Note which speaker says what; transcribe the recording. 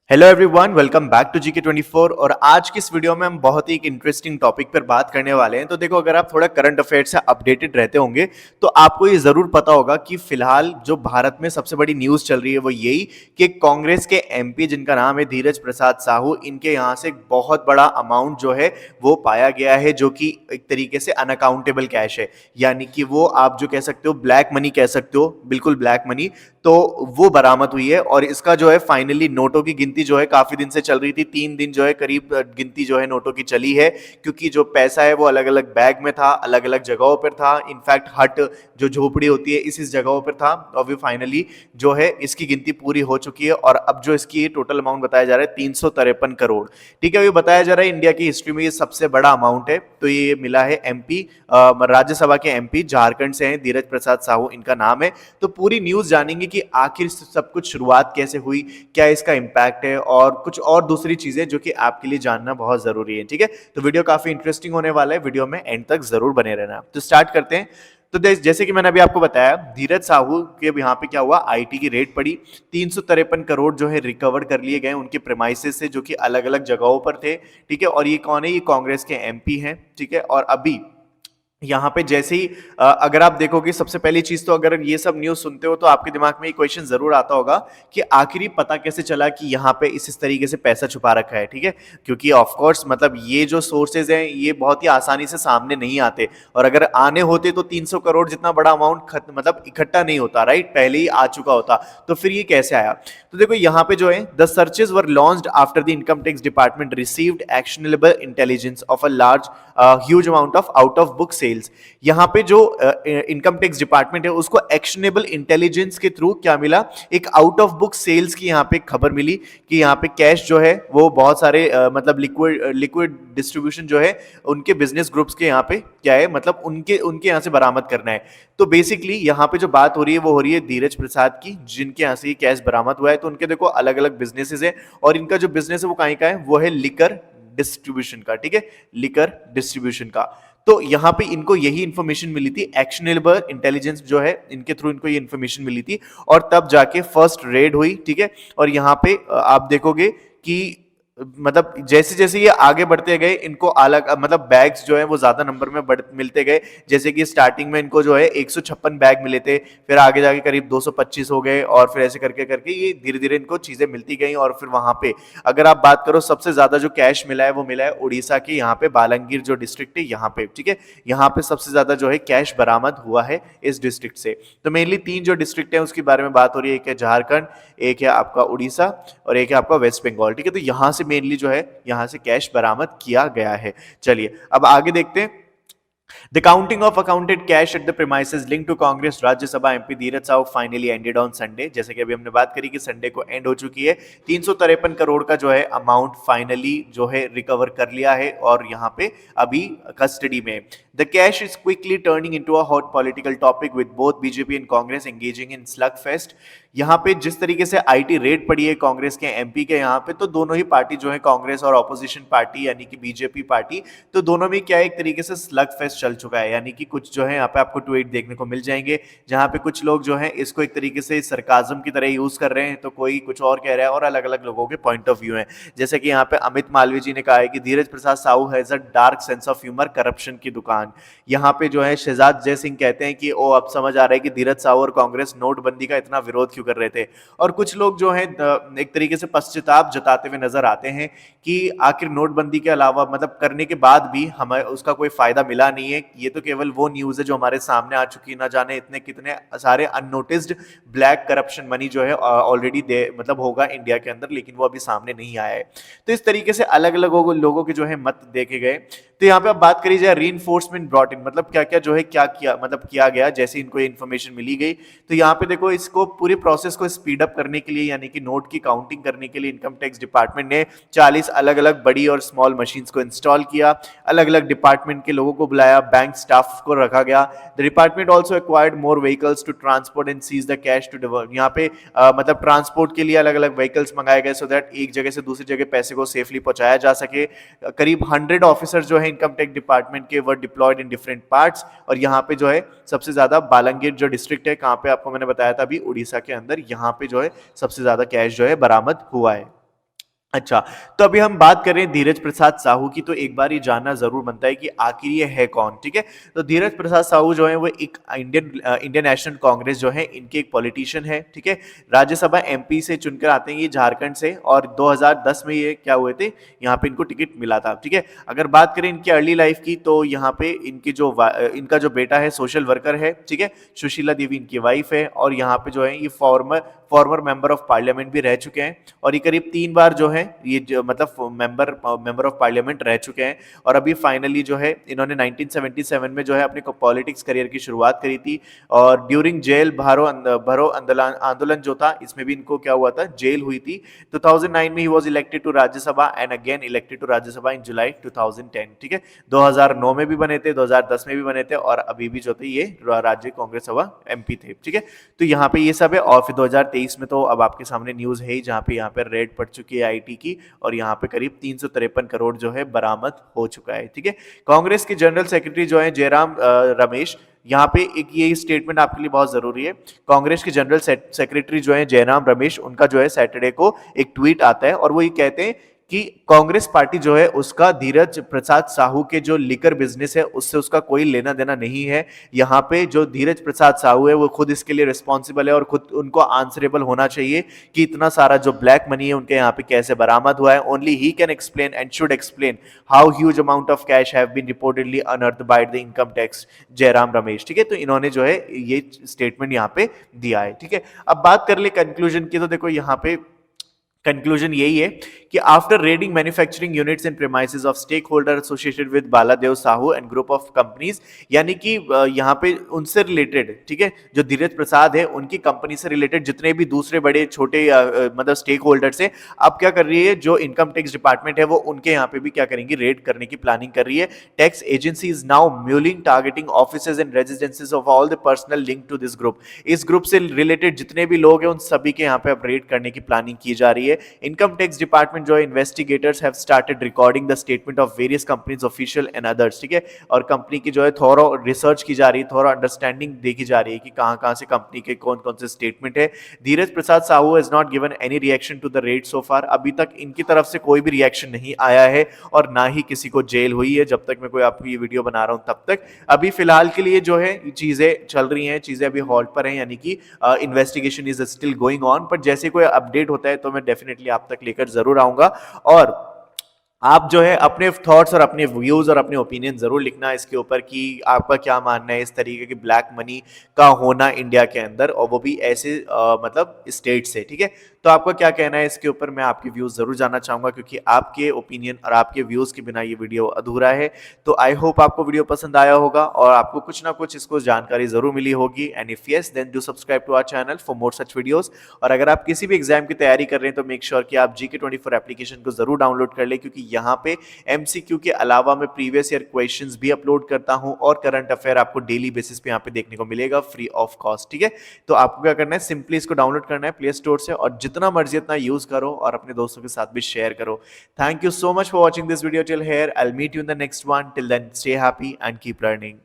Speaker 1: Hello everyone, welcome back to GK24। और आज की इस वीडियो में हम बहुत ही एक इंटरेस्टिंग टॉपिक पर बात करने वाले हैं। तो देखो, अगर आप थोड़ा करंट अफेयर से अपडेटेड रहते होंगे तो आपको ये जरूर पता होगा कि फिलहाल जो भारत में सबसे बड़ी न्यूज चल रही है वो यही कि कांग्रेस के एमपी जिनका नाम है धीरज प्रसाद साहू, इनके यहाँ से एक बहुत बड़ा अमाउंट जो है वो पाया गया है, जो कि एक तरीके से अनअकाउंटेबल कैश है। यानी कि वो आप जो कह सकते हो ब्लैक मनी कह सकते हो, बिल्कुल ब्लैक मनी। तो वो बरामद हुई है और इसका जो है फाइनली नोटों की गिनती जो है काफी दिन से चल रही थी, 3 दिन जो है करीब गिनती जो है नोटों की चली है, क्योंकि जो पैसा है वो अलग अलग बैग में था, अलग अलग जगहों पर था। इनफैक्ट हट जो झोपड़ी होती है इस जगहों पर था। और भी फाइनली जो है इसकी गिनती पूरी हो चुकी है और अब जो इसकी टोटल अमाउंट बताया जा रहा है 353 करोड़। ठीक है, ये बताया जा रहा है इंडिया की हिस्ट्री में ये सबसे बड़ा अमाउंट है। तो ये मिला है एमपी, राज्यसभा के एमपी झारखंड से हैं, धीरज प्रसाद साहू इनका नाम है। तो पूरी न्यूज जानेंगे कि आखिर सब कुछ शुरुआत कैसे हुई, क्या इसका इंपैक्ट है और कुछ और दूसरी चीजें जो कि आपके लिए जानना बहुत जरूरी है। ठीक है, तो वीडियो काफी इंटरेस्टिंग होने वाला है, वीडियो में एंड तक जरूर बने रहना। तो स्टार्ट करते हैं। तो जैसे कि मैंने अभी आपको बताया, धीरज साहू के यहाँ पे क्या हुआ, आईटी की रेड पड़ी, 353 करोड़ जो है रिकवर कर लिए गए उनके प्रेमाइसेस से, जो कि अलग अलग जगहों पर थे। ठीक है, और ये कौन है, ये कांग्रेस के एमपी हैं। ठीक है, और अभी यहाँ पे जैसे ही अगर आप देखोगे, सबसे पहली चीज तो अगर ये सब न्यूज सुनते हो तो आपके दिमाग में ये क्वेश्चन जरूर आता होगा कि आखिर पता कैसे चला कि यहाँ पे इस तरीके से पैसा छुपा रखा है। ठीक है, क्योंकि ऑफ कोर्स मतलब ये जो सोर्सेज हैं ये बहुत ही आसानी से सामने नहीं आते, और अगर आने होते तो 300 करोड़ जितना बड़ा अमाउंट मतलब इकट्ठा नहीं होता, राइट, पहले ही आ चुका होता। तो फिर ये कैसे आया? तो देखो यहाँ पे जो है, the searches were launched after the income tax department received actionable intelligence of a large huge amount of out of book sales. यहाँ पे जो इनकम टैक्स डिपार्टमेंट है उसको एक्शनेबल इंटेलिजेंस के थ्रू क्या मिला, एक आउट ऑफ बुक सेल्स की यहाँ पे खबर मिली कि यहाँ पे कैश जो है वो बहुत सारे मतलब लिक्विड डिस्ट्रीब्यूशन जो है उनके बिजनेस ग्रुप्स के यहाँ पे क्या है, मतलब उनके उनके यहाँ से बरामद करना है। तो बेसिकली यहाँ पे जो बात हो रही है वो हो रही है धीरज प्रसाद की, जिनके यहाँ से ये कैश बरामद हुआ है। तो उनके देखो अलग अलग बिजनेसेस है, और इनका जो बिजनेस है वो कहीं का है, वो है लिकर डिस्ट्रीब्यूशन का। ठीक है, लिकर डिस्ट्रीब्यूशन का। तो यहां पे इनको यही इंफॉर्मेशन मिली थी, एक्शनेबल इंटेलिजेंस जो है इनके थ्रू इनको ये इंफॉर्मेशन मिली थी, और तब जाके फर्स्ट रेड हुई। ठीक है, और यहां पे आप देखोगे कि मतलब जैसे जैसे ये आगे बढ़ते गए इनको अलग मतलब बैग्स जो है वो ज्यादा नंबर में मिलते गए। जैसे कि स्टार्टिंग में इनको जो है 156 बैग मिले थे, फिर आगे जाके करीब 225 हो गए, और फिर ऐसे करके करके ये धीरे धीरे इनको चीजें मिलती गई। और फिर वहां पे अगर आप बात करो, सबसे ज्यादा जो कैश मिला है वो मिला है उड़ीसा के यहाँ पे बालंगीर जो डिस्ट्रिक्ट है यहाँ पे। ठीक है, यहाँ पे सबसे ज्यादा जो है कैश बरामद हुआ है इस डिस्ट्रिक्ट से। तो मेनली 3 जो डिस्ट्रिक्ट है उसके बारे में बात हो रही है, एक है झारखंड, एक है आपका उड़ीसा, और एक है आपका वेस्ट बंगाल। ठीक है, तो यहां से मेनली जो है यहां से कैश बरामद किया गया है। चलिए अब आगे देखते हैं। The counting of accounted cash at the premises linked to Congress Rajya Sabha MP Dheeraj Sahu finally ended on Sunday. जैसे कि अभी हमने बात करी कि संडे को एंड हो चुकी है। 353 करोड़ का जो है अमाउंट फाइनली जो है रिकवर कर लिया है और यहाँ पे अभी कस्टडी में। The cash is quickly turning into a hot political topic with both BJP and Congress engaging in slugfest। यहाँ पे जिस तरीके से आईटी रेड पड़ी है कांग्रेस के एमपी के यहाँ पे, तो दोनों ही पार्टी जो है, कांग्रेस और ऑपोजिशन पार्टी यानी कि बीजेपी पार्टी, तो दोनों में क्या है, एक तरीके से स्लग फेस्ट चल चुका है। यानी कि कुछ जो है यहाँ पे आपको ट्वीट देखने को मिल जाएंगे जहां पे कुछ लोग जो है इसको एक तरीके से सरकाजम की तरह यूज कर रहे हैं, तो कोई कुछ और कह रहा है, और अलग अलग लोगों के पॉइंट ऑफ व्यू है। जैसे कि यहाँ पे अमित मालवीय जी ने कहा है कि Dheeraj Prasad Sahu has a dark sense of humour, corruption की दुकान। यहाँ पे जो है शहजाद जय सिंह कहते हैं कि ओ अब समझ आ रहा है कि धीरज साहू और कांग्रेस नोटबंदी का इतना विरोध क्यों कर रहे थे। और कुछ लोग जो है एक तरीके से पश्चाताप जताते हुए नजर आते हैं कि आखिर नोटबंदी के अलावा मतलब करने के बाद भी हमें उसका कोई फायदा मिला नहीं है। ये तो केवल वो न्यूज है जो हमारे सामने आ चुकी है, ना जाने इतने कितने सारे अननोटिस्ड ब्लैक करप्शन मनी जो है ऑलरेडी मतलब होगा इंडिया के अंदर, लेकिन वो अभी सामने नहीं आया है। तो इस तरीके से अलग अलग लोगों के जो है मत देखे गए। तो यहाँ पे अब बात करी जाए रीइंफोर्समेंट ब्रॉट इन, मतलब क्या क्या जो है क्या किया, मतलब किया गया जैसे इनको इन्फॉर्मेशन मिली गई। तो यहाँ पे देखो, इसको पूरी प्रोसेस को स्पीड अप करने के लिए यानी कि नोट की काउंटिंग करने के लिए इनकम टैक्स डिपार्टमेंट ने 40 अलग अलग बड़ी और स्मॉल मशीन्स को इंस्टॉल किया, अलग अलग डिपार्टमेंट के लोगों को बुलाया, बैंक स्टाफ को रखा गया। The department also acquired more vehicles to transport and seize the cash to divert. यहाँ पे मतलब ट्रांसपोर्ट के लिए अलग अलग व्हीकल्स मंगाए गए, सो दैट एक जगह से दूसरी जगह पैसे को सेफली पहुंचाया जा सके। करीब 100 ऑफिसर जो है इनकम टैक्स डिपार्टमेंट के वर डिप्लॉयड इन डिफरेंट पार्ट्स। और यहाँ पे जो है सबसे ज्यादा बालंगीर जो डिस्ट्रिक्ट है, कहाँ पे आपको मैंने बताया था अभी, उड़ीसा के अंदर, यहाँ पे जो है सबसे ज्यादा कैश जो है बरामद हुआ है। अच्छा, तो अभी हम बात करें धीरज प्रसाद साहू की, तो एक बार ये जानना जरूर बनता है कि आखिर ये है कौन। ठीक है, तो धीरज प्रसाद साहू जो है वो एक इंडियन नेशनल कांग्रेस जो है इनके एक पॉलिटिशियन है। ठीक है, राज्यसभा एमपी से चुनकर आते हैं ये झारखंड से, और 2010 में ये क्या हुए थे, यहाँ पे इनको टिकट मिला था। ठीक है, अगर बात करें इनकी अर्ली लाइफ की, तो यहाँ पे इनका जो बेटा है सोशल वर्कर है। ठीक है, सुशीला देवी इनकी वाइफ है, और यहाँ पे जो है ये फॉर्मर मेंबर ऑफ पार्लियामेंट भी रह चुके हैं, और ये करीब 3 बार जो है ये मतलब मेंबर ऑफ पार्लियामेंट रह चुके हैं। और अभी फाइनली जो है इन्होंने 1977 में जो है अपने पॉलिटिक्स करियर की शुरुआत करी थी, और ड्यूरिंग जेल भरो आंदोलन जो था, इसमें भी इनको क्या हुआ था, जेल हुई थी। 2009 में ही was elected to Rajya Sabha and again elected to Rajya Sabha in July 2010। ठीक है, 2009 में भी बने थे, 2010 में भी बने थे, और अभी भी जो थे ये राज्य कांग्रेस सभा एमपी थे। ठीक है, तो यहाँ पे ये सब है। और फिर 2023 में तो अब आपके सामने न्यूज है ही, जहाँ पे यहाँ पे रेड पड़ चुकी है आईटी की, और यहाँ पे करीब 353 करोड़ जो है बरामद हो चुका है। ठीक है, कांग्रेस के जनरल सेक्रेटरी जो है जयराम रमेश, यहाँ पे एक ये स्टेटमेंट आपके लिए बहुत जरूरी है। कांग्रेस के जनरल सेक्रेटरी जो है जयराम रमेश, उनका जो है सैटरडे को एक ट्वीट आता है, और वो ये कहते हैं कि कांग्रेस पार्टी जो है उसका धीरज प्रसाद साहू के जो लिकर बिजनेस है उससे उसका कोई लेना देना नहीं है। यहाँ पे जो धीरज प्रसाद साहू है वो खुद इसके लिए रिस्पॉन्सिबल है, और खुद उनको आंसरेबल होना चाहिए कि इतना सारा जो ब्लैक मनी है उनके यहाँ पे कैसे बरामद हुआ है। Only he can explain and should explain how huge amount of cash have been reportedly unearthed by the income tax Jairam Ramesh. ठीक है, तो इन्होंने जो है ये स्टेटमेंट यहाँ पे दिया है। ठीक है, अब बात कर ले कंक्लूजन की, तो देखो यहाँ पे कंक्लूजन यही है कि after raiding manufacturing units and premises of stakeholder associated with Baladev Sahu and group of companies, यानी कि यहाँ पे उनसे रिलेटेड, ठीक है, जो धीरज प्रसाद है उनकी कंपनी से रिलेटेड जितने भी दूसरे बड़े छोटे मतलब स्टेक होल्डर्स है, अब क्या कर रही है जो इनकम टैक्स डिपार्टमेंट है वो उनके यहाँ पे भी क्या करेंगी, रेड करने की प्लानिंग कर रही है। Tax agency is now mulling targeting offices and residences of all the personal link to this group. इस ग्रुप से रिलेटेड जितने भी लोग हैं उन सभी के यहाँ पे अब रेड करने की प्लानिंग की जा रही है। इनकम टैक्स डिपार्टमेंट जो है investigators have started recording the statement of various companies official and others. ठीक है, और कंपनी की जो है थोरो रिसर्च की जा रही है, थोरो अंडरस्टैंडिंग देखी जा रही है कि कहां से कंपनी के कौन कौन से स्टेटमेंट है। Dheeraj Prasad Sahu has not given any reaction to the raid so far. अभी तक इनकी तरफ से कोई भी रिएक्शन नहीं आया है, और ना ही किसी को जेल हुई है जब तक मैं कोई आपको ये वीडियो बना रहा हूं तब तक। अभी फिलहाल के लिए जो है चीजें चल रही हैं, चीजें अभी हॉल्ट पर हैं, यानी कि investigation is still going on. पर जैसे कोई अपडेट होता है तो मैं डेफिनेटली आप तक लेकर जरूर आऊंगा। और आप जो है अपने थॉट्स और अपने व्यूज और अपने ओपिनियन जरूर लिखना इसके ऊपर कि आपका क्या मानना है इस तरीके की ब्लैक मनी का होना इंडिया के अंदर, और वो भी ऐसे मतलब स्टेट से। ठीक है, तो आपका क्या कहना है इसके ऊपर, मैं आपके व्यूज जरूर जानना चाहूंगा, क्योंकि आपके ओपिनियन और आपके व्यूज के बिना ये वीडियो अधूरा है। तो आई होप आपको वीडियो पसंद आया होगा और आपको कुछ ना कुछ इसको जानकारी जरूर मिली होगी। And if yes then do subscribe to our channel for more such videos. और अगर आप किसी भी एग्जाम की तैयारी कर रहे हैं तो मेक श्योर कि आप GK24 एप्लीकेशन को जरूर डाउनलोड कर ले, क्योंकि यहाँ पे MCQ के अलावा मैं प्रीवियस ईयर क्वेश्चंस भी अपलोड करता हूं, और करंट अफेयर आपको डेली बेसिस पे यहाँ पे देखने को मिलेगा फ्री ऑफ कॉस्ट। ठीक है, तो आपको क्या करना है, सिंपली इसको डाउनलोड करना है प्ले स्टोर से, और जितना मर्जी इतना यूज करो और अपने दोस्तों के साथ भी शेयर करो। Thank you so much for watching this video till here. I will meet you in the next one. Till then stay happy and keep learning.